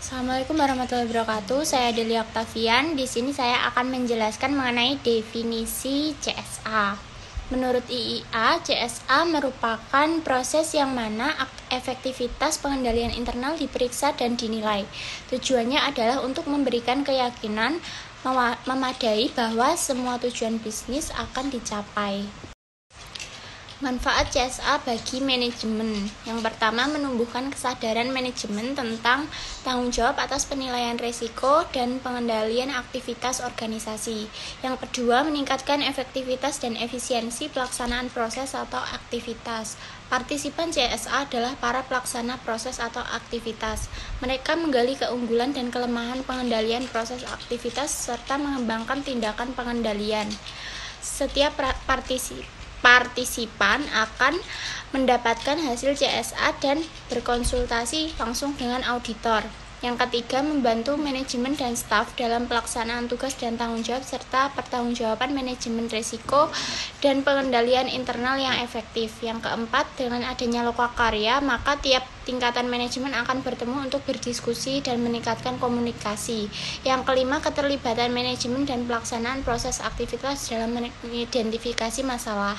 Assalamualaikum warahmatullahi wabarakatuh. Saya Delia Octavian. Di sini saya akan menjelaskan mengenai definisi CSA. Menurut IIA, CSA merupakan proses yang mana efektivitas pengendalian internal diperiksa dan dinilai. Tujuannya adalah untuk memberikan keyakinan memadai bahwa semua tujuan bisnis akan dicapai. Manfaat CSA bagi manajemen. Yang pertama, menumbuhkan kesadaran manajemen tentang tanggung jawab atas penilaian risiko dan pengendalian aktivitas organisasi. Yang kedua, meningkatkan efektivitas dan efisiensi pelaksanaan proses atau aktivitas. Partisipan CSA adalah para pelaksana proses atau aktivitas. Mereka menggali keunggulan dan kelemahan pengendalian proses aktivitas serta mengembangkan tindakan pengendalian. Setiap partisipan akan mendapatkan hasil CSA dan berkonsultasi langsung dengan auditor. Yang ketiga, membantu manajemen dan staf dalam pelaksanaan tugas dan tanggung jawab serta pertanggungjawaban manajemen risiko dan pengendalian internal yang efektif. Yang keempat, dengan adanya lokakarya, maka tiap tingkatan manajemen akan bertemu untuk berdiskusi dan meningkatkan komunikasi. Yang kelima, keterlibatan manajemen dan pelaksanaan proses aktivitas dalam mengidentifikasi masalah.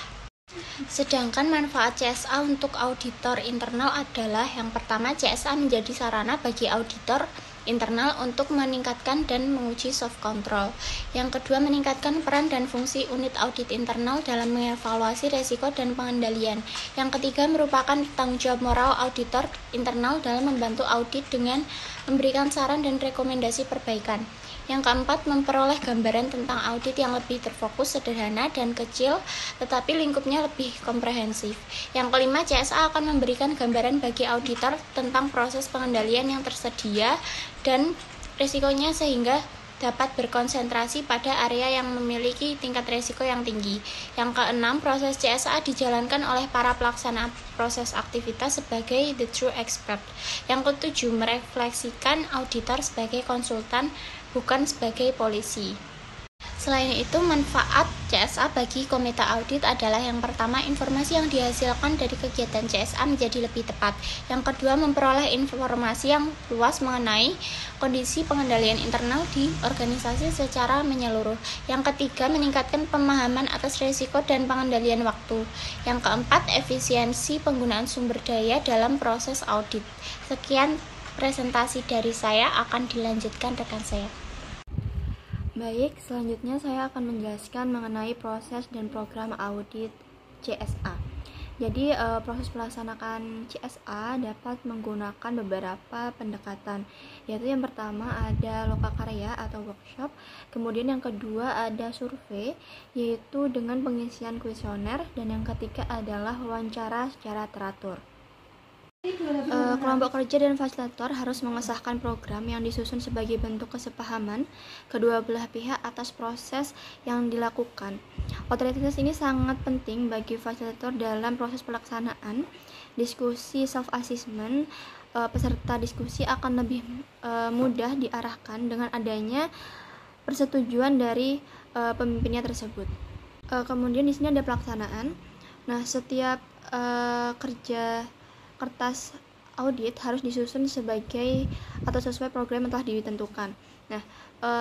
Sedangkan manfaat CSA untuk auditor internal adalah yang pertama, CSA menjadi sarana bagi auditor internal untuk meningkatkan dan menguji soft control. Yang kedua, meningkatkan peran dan fungsi unit audit internal dalam mengevaluasi risiko dan pengendalian. Yang ketiga, merupakan tanggung jawab moral auditor internal dalam membantu audit dengan memberikan saran dan rekomendasi perbaikan. Yang keempat, memperoleh gambaran tentang audit yang lebih terfokus, sederhana, dan kecil, tetapi lingkupnya lebih komprehensif. Yang kelima, CSA akan memberikan gambaran bagi auditor tentang proses pengendalian yang tersedia dan risikonya sehingga dapat berkonsentrasi pada area yang memiliki tingkat risiko yang tinggi. Yang keenam, proses CSA dijalankan oleh para pelaksana proses aktivitas sebagai the true expert. Yang ketujuh, merefleksikan auditor sebagai konsultan, bukan sebagai polisi. Selain itu, manfaat CSA bagi komite audit adalah yang pertama, informasi yang dihasilkan dari kegiatan CSA menjadi lebih tepat. Yang kedua, memperoleh informasi yang luas mengenai kondisi pengendalian internal di organisasi secara menyeluruh. Yang ketiga, meningkatkan pemahaman atas risiko dan pengendalian waktu. Yang keempat, efisiensi penggunaan sumber daya dalam proses audit. Sekian presentasi dari saya, akan dilanjutkan rekan saya. Baik, selanjutnya saya akan menjelaskan mengenai proses dan program audit CSA. Jadi, proses pelaksanaan CSA dapat menggunakan beberapa pendekatan, yaitu yang pertama ada lokakarya atau workshop, kemudian yang kedua ada survei, yaitu dengan pengisian kuesioner, dan yang ketiga adalah wawancara secara teratur. Kelompok kerja dan fasilitator harus mengesahkan program yang disusun sebagai bentuk kesepahaman kedua belah pihak atas proses yang dilakukan. Otoritas ini sangat penting bagi fasilitator dalam proses pelaksanaan diskusi self-assessment. Peserta diskusi akan lebih mudah diarahkan dengan adanya persetujuan dari pemimpinnya tersebut. Kemudian di sini ada pelaksanaan. Nah, setiap kertas audit harus disusun sebagai atau sesuai program yang telah ditentukan. Nah,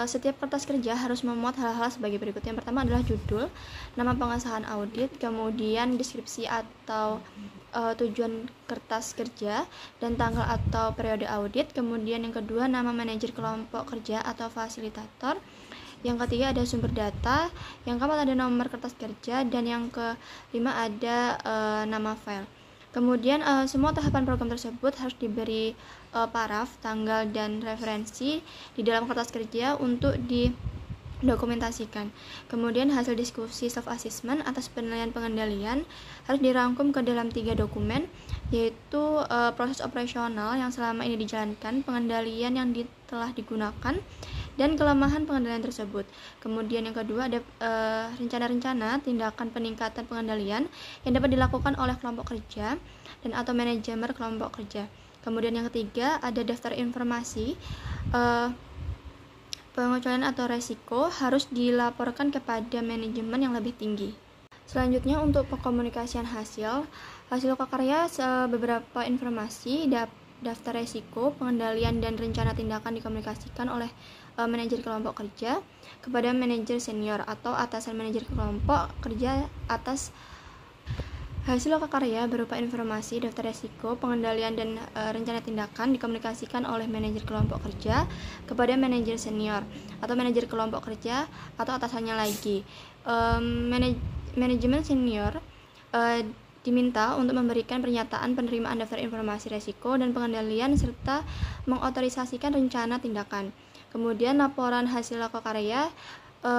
setiap kertas kerja harus memuat hal-hal sebagai berikut. Yang pertama adalah judul, nama pengesahan audit, kemudian deskripsi atau tujuan kertas kerja, dan tanggal atau periode audit. Kemudian yang kedua, nama manajer kelompok kerja atau fasilitator. Yang ketiga ada sumber data. Yang keempat ada nomor kertas kerja, dan yang kelima ada nama file. Kemudian semua tahapan program tersebut harus diberi paraf, tanggal, dan referensi di dalam kertas kerja untuk didokumentasikan. Kemudian hasil diskusi self-assessment atas penilaian pengendalian harus dirangkum ke dalam 3 dokumen, yaitu proses operasional yang selama ini dijalankan, pengendalian yang telah digunakan, dan kelemahan pengendalian tersebut. Kemudian yang kedua ada rencana-rencana tindakan peningkatan pengendalian yang dapat dilakukan oleh kelompok kerja dan atau manajemen kelompok kerja. Kemudian yang ketiga ada daftar informasi pengecualian atau resiko harus dilaporkan kepada manajemen yang lebih tinggi. Selanjutnya untuk pengkomunikasian hasil lokakarya beberapa informasi dapat daftar resiko, pengendalian dan rencana tindakan dikomunikasikan oleh manajer kelompok kerja kepada manajer senior atau atasan manajer kelompok kerja atas hasil lokakarya berupa informasi, daftar resiko, pengendalian dan rencana tindakan dikomunikasikan oleh manajer kelompok kerja kepada manajer senior atau manajer kelompok kerja atau atasannya lagi. Manajemen senior diminta untuk memberikan pernyataan penerimaan daftar informasi resiko dan pengendalian serta mengotorisasikan rencana tindakan. Kemudian laporan hasil lokakarya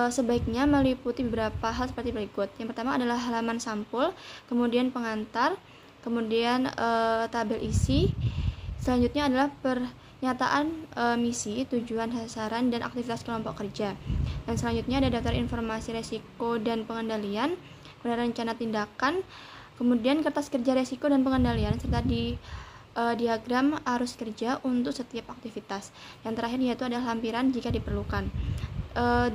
sebaiknya meliputi beberapa hal seperti berikut. Yang pertama adalah halaman sampul, kemudian pengantar, kemudian tabel isi. Selanjutnya adalah pernyataan misi, tujuan, sasaran, dan aktivitas kelompok kerja. Dan selanjutnya ada daftar informasi resiko dan pengendalian, kemudian rencana tindakan, kemudian kertas kerja resiko dan pengendalian, serta diagram arus kerja untuk setiap aktivitas. Yang terakhir yaitu adalah lampiran jika diperlukan.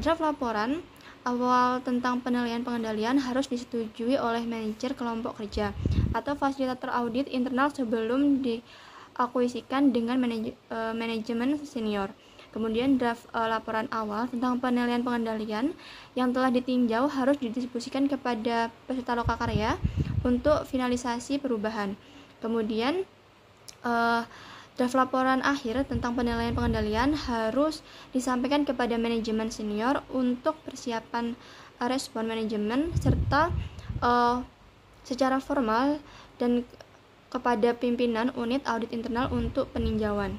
Draft laporan awal tentang penilaian pengendalian harus disetujui oleh manajer kelompok kerja atau fasilitator audit internal sebelum diakuisikan dengan manajemen senior. Kemudian draft laporan awal tentang penilaian pengendalian yang telah ditinjau harus didistribusikan kepada peserta lokakarya untuk finalisasi perubahan. Kemudian draft laporan akhir tentang penilaian pengendalian harus disampaikan kepada manajemen senior untuk persiapan respon manajemen serta secara formal dan kepada pimpinan unit audit internal untuk peninjauan.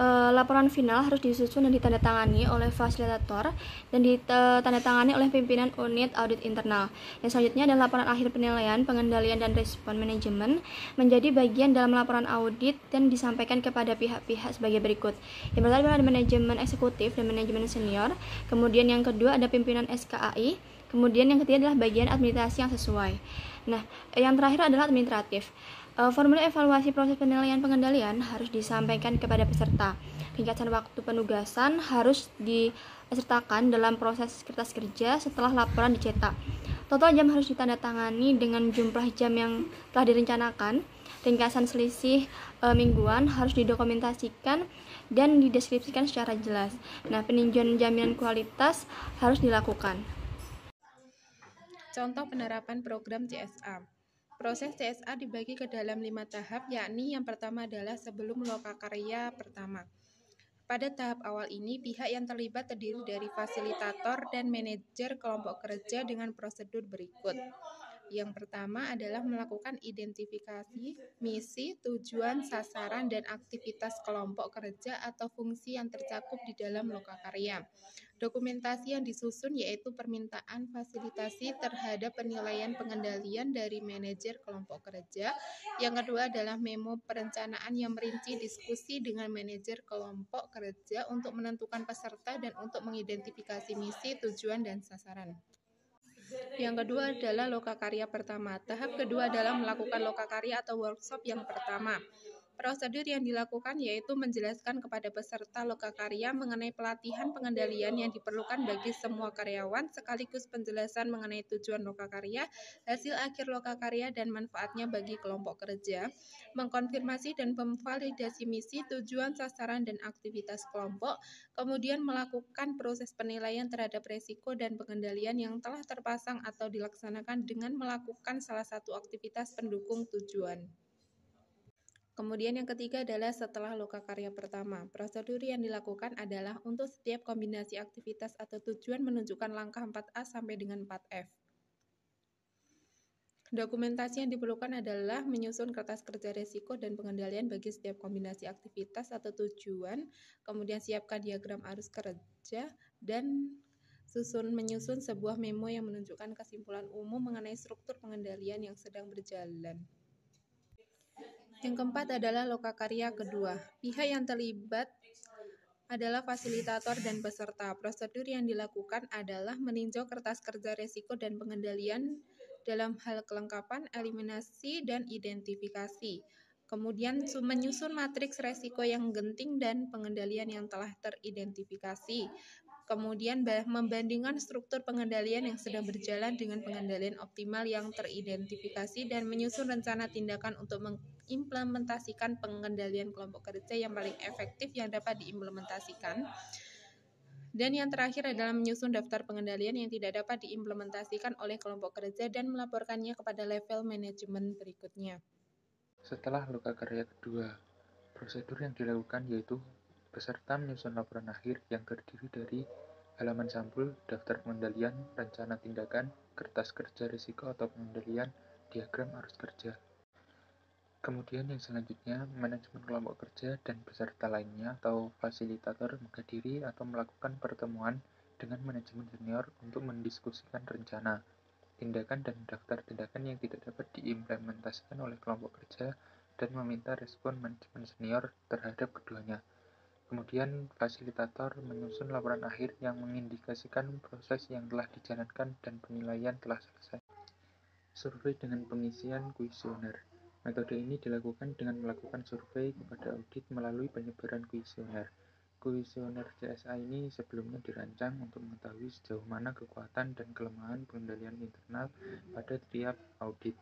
Laporan final harus disusun dan ditandatangani oleh fasilitator dan ditandatangani oleh pimpinan unit audit internal. Yang selanjutnya adalah laporan akhir penilaian, pengendalian, dan respon manajemen menjadi bagian dalam laporan audit dan disampaikan kepada pihak-pihak sebagai berikut. Yang pertama ada manajemen eksekutif dan manajemen senior, kemudian yang kedua ada pimpinan SKAI, kemudian yang ketiga adalah bagian administrasi yang sesuai. Nah, yang terakhir adalah administratif. Formulir evaluasi proses penilaian pengendalian harus disampaikan kepada peserta. Ringkasan waktu penugasan harus disertakan dalam proses kertas kerja setelah laporan dicetak. Total jam harus ditandatangani dengan jumlah jam yang telah direncanakan. Ringkasan selisih mingguan harus didokumentasikan dan dideskripsikan secara jelas. Nah, peninjauan jaminan kualitas harus dilakukan. Contoh penerapan program CSA. Proses CSA dibagi ke dalam 5 tahap, yakni yang pertama adalah sebelum lokakarya pertama. Pada tahap awal ini, pihak yang terlibat terdiri dari fasilitator dan manajer kelompok kerja dengan prosedur berikut. Yang pertama adalah melakukan identifikasi, misi, tujuan, sasaran, dan aktivitas kelompok kerja atau fungsi yang tercakup di dalam lokakarya. Dokumentasi yang disusun yaitu permintaan fasilitasi terhadap penilaian pengendalian dari manajer kelompok kerja. Yang kedua adalah memo perencanaan yang merinci diskusi dengan manajer kelompok kerja untuk menentukan peserta dan untuk mengidentifikasi misi, tujuan, dan sasaran. Yang kedua adalah lokakarya pertama. Tahap kedua adalah melakukan lokakarya atau workshop yang pertama. Prosedur yang dilakukan yaitu menjelaskan kepada peserta lokakarya mengenai pelatihan pengendalian yang diperlukan bagi semua karyawan, sekaligus penjelasan mengenai tujuan lokakarya, hasil akhir lokakarya, dan manfaatnya bagi kelompok kerja, mengkonfirmasi dan memvalidasi misi, tujuan, sasaran, dan aktivitas kelompok, kemudian melakukan proses penilaian terhadap resiko dan pengendalian yang telah terpasang atau dilaksanakan dengan melakukan salah satu aktivitas pendukung tujuan. Kemudian yang ketiga adalah setelah lokakarya pertama. Prosedur yang dilakukan adalah untuk setiap kombinasi aktivitas atau tujuan menunjukkan langkah 4A sampai dengan 4F. Dokumentasi yang diperlukan adalah menyusun kertas kerja resiko dan pengendalian bagi setiap kombinasi aktivitas atau tujuan, kemudian siapkan diagram arus kerja, dan menyusun sebuah memo yang menunjukkan kesimpulan umum mengenai struktur pengendalian yang sedang berjalan. Yang keempat adalah lokakarya kedua. Pihak yang terlibat adalah fasilitator dan peserta. Prosedur yang dilakukan adalah meninjau kertas kerja resiko dan pengendalian dalam hal kelengkapan, eliminasi, dan identifikasi. Kemudian menyusun matriks resiko yang genting dan pengendalian yang telah teridentifikasi. Kemudian membandingkan struktur pengendalian yang sedang berjalan dengan pengendalian optimal yang teridentifikasi dan menyusun rencana tindakan untuk mengimplementasikan pengendalian kelompok kerja yang paling efektif yang dapat diimplementasikan. Dan yang terakhir adalah menyusun daftar pengendalian yang tidak dapat diimplementasikan oleh kelompok kerja dan melaporkannya kepada level manajemen berikutnya. Setelah lokakarya kedua, prosedur yang dilakukan yaitu peserta menyusun laporan akhir yang terdiri dari halaman sampul, daftar pengendalian, rencana tindakan, kertas kerja risiko atau pengendalian, diagram arus kerja. Kemudian yang selanjutnya, manajemen kelompok kerja dan peserta lainnya atau fasilitator menghadiri atau melakukan pertemuan dengan manajemen senior untuk mendiskusikan rencana, tindakan dan daftar tindakan yang tidak dapat diimplementasikan oleh kelompok kerja dan meminta respon manajemen senior terhadap keduanya. Kemudian, fasilitator menyusun laporan akhir yang mengindikasikan proses yang telah dijalankan dan penilaian telah selesai. Survei dengan pengisian kuesioner. Metode ini dilakukan dengan melakukan survei kepada audit melalui penyebaran kuesioner. Kuesioner CSA ini sebelumnya dirancang untuk mengetahui sejauh mana kekuatan dan kelemahan pengendalian internal pada tiap audit.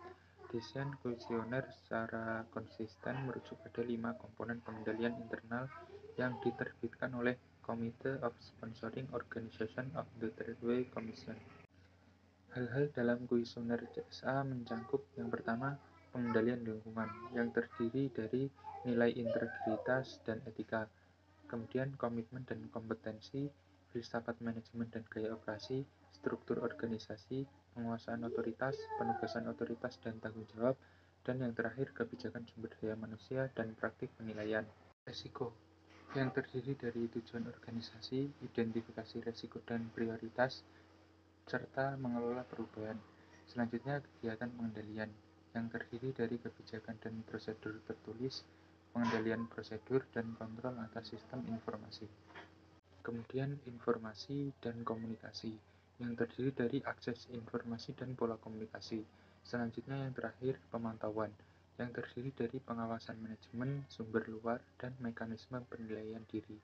Desain kuesioner secara konsisten merujuk pada 5 komponen pengendalian internal yang diterbitkan oleh Committee of Sponsoring Organization of the Tradeway Commission. Hal-hal dalam kuesioner CSA mencakup yang pertama, pengendalian lingkungan yang terdiri dari nilai integritas dan etika, kemudian komitmen dan kompetensi, filsafat manajemen dan gaya operasi, struktur organisasi, penguasaan otoritas, penugasan otoritas dan tanggung jawab, dan yang terakhir kebijakan sumber daya manusia dan praktik penilaian. Resiko yang terdiri dari tujuan organisasi, identifikasi resiko dan prioritas, serta mengelola perubahan. Selanjutnya, kegiatan pengendalian yang terdiri dari kebijakan dan prosedur tertulis, pengendalian prosedur, dan kontrol atas sistem informasi. Kemudian, informasi dan komunikasi yang terdiri dari akses informasi dan pola komunikasi. Selanjutnya, yang terakhir, pemantauan yang terdiri dari pengawasan manajemen, sumber luar, dan mekanisme penilaian diri.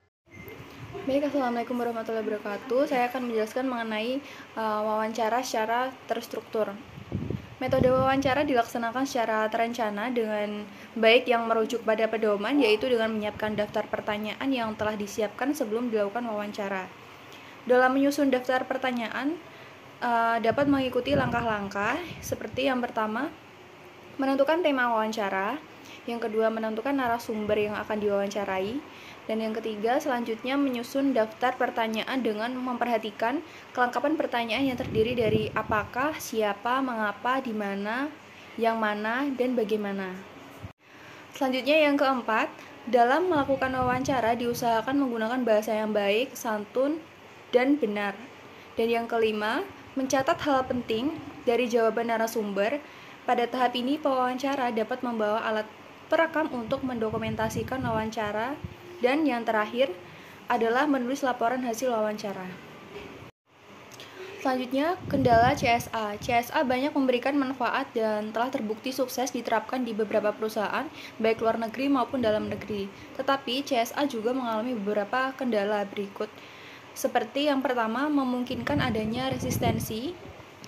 Baik, Assalamualaikum warahmatullahi wabarakatuh. Saya akan menjelaskan mengenai wawancara secara terstruktur. Metode wawancara dilaksanakan secara terencana dengan baik yang merujuk pada pedoman, yaitu dengan menyiapkan daftar pertanyaan yang telah disiapkan sebelum dilakukan wawancara. Dalam menyusun daftar pertanyaan, dapat mengikuti langkah-langkah seperti yang pertama, menentukan tema wawancara, yang kedua menentukan narasumber yang akan diwawancarai, dan yang ketiga selanjutnya menyusun daftar pertanyaan dengan memperhatikan kelengkapan pertanyaan yang terdiri dari apakah, siapa, mengapa, di mana, yang mana, dan bagaimana. Selanjutnya yang keempat, dalam melakukan wawancara diusahakan menggunakan bahasa yang baik, santun, dan benar. Dan yang kelima, mencatat hal penting dari jawaban narasumber. Pada tahap ini, pewawancara dapat membawa alat perekam untuk mendokumentasikan wawancara, dan yang terakhir adalah menulis laporan hasil wawancara. Selanjutnya, kendala CSA. CSA banyak memberikan manfaat dan telah terbukti sukses diterapkan di beberapa perusahaan, baik luar negeri maupun dalam negeri. Tetapi, CSA juga mengalami beberapa kendala berikut. Seperti yang pertama, memungkinkan adanya resistensi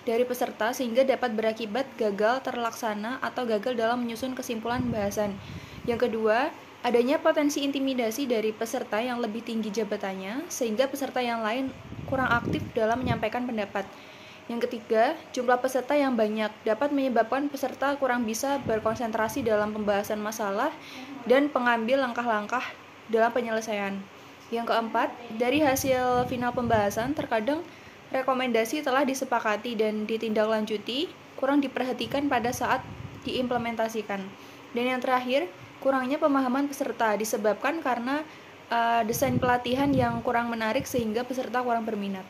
dari peserta sehingga dapat berakibat gagal terlaksana atau gagal dalam menyusun kesimpulan bahasan. Yang kedua, adanya potensi intimidasi dari peserta yang lebih tinggi jabatannya sehingga peserta yang lain kurang aktif dalam menyampaikan pendapat. Yang ketiga, jumlah peserta yang banyak dapat menyebabkan peserta kurang bisa berkonsentrasi dalam pembahasan masalah dan pengambil langkah-langkah dalam penyelesaian. Yang keempat, dari hasil final pembahasan terkadang rekomendasi telah disepakati dan ditindaklanjuti, kurang diperhatikan pada saat diimplementasikan. Dan yang terakhir, kurangnya pemahaman peserta disebabkan karena desain pelatihan yang kurang menarik sehingga peserta kurang berminat.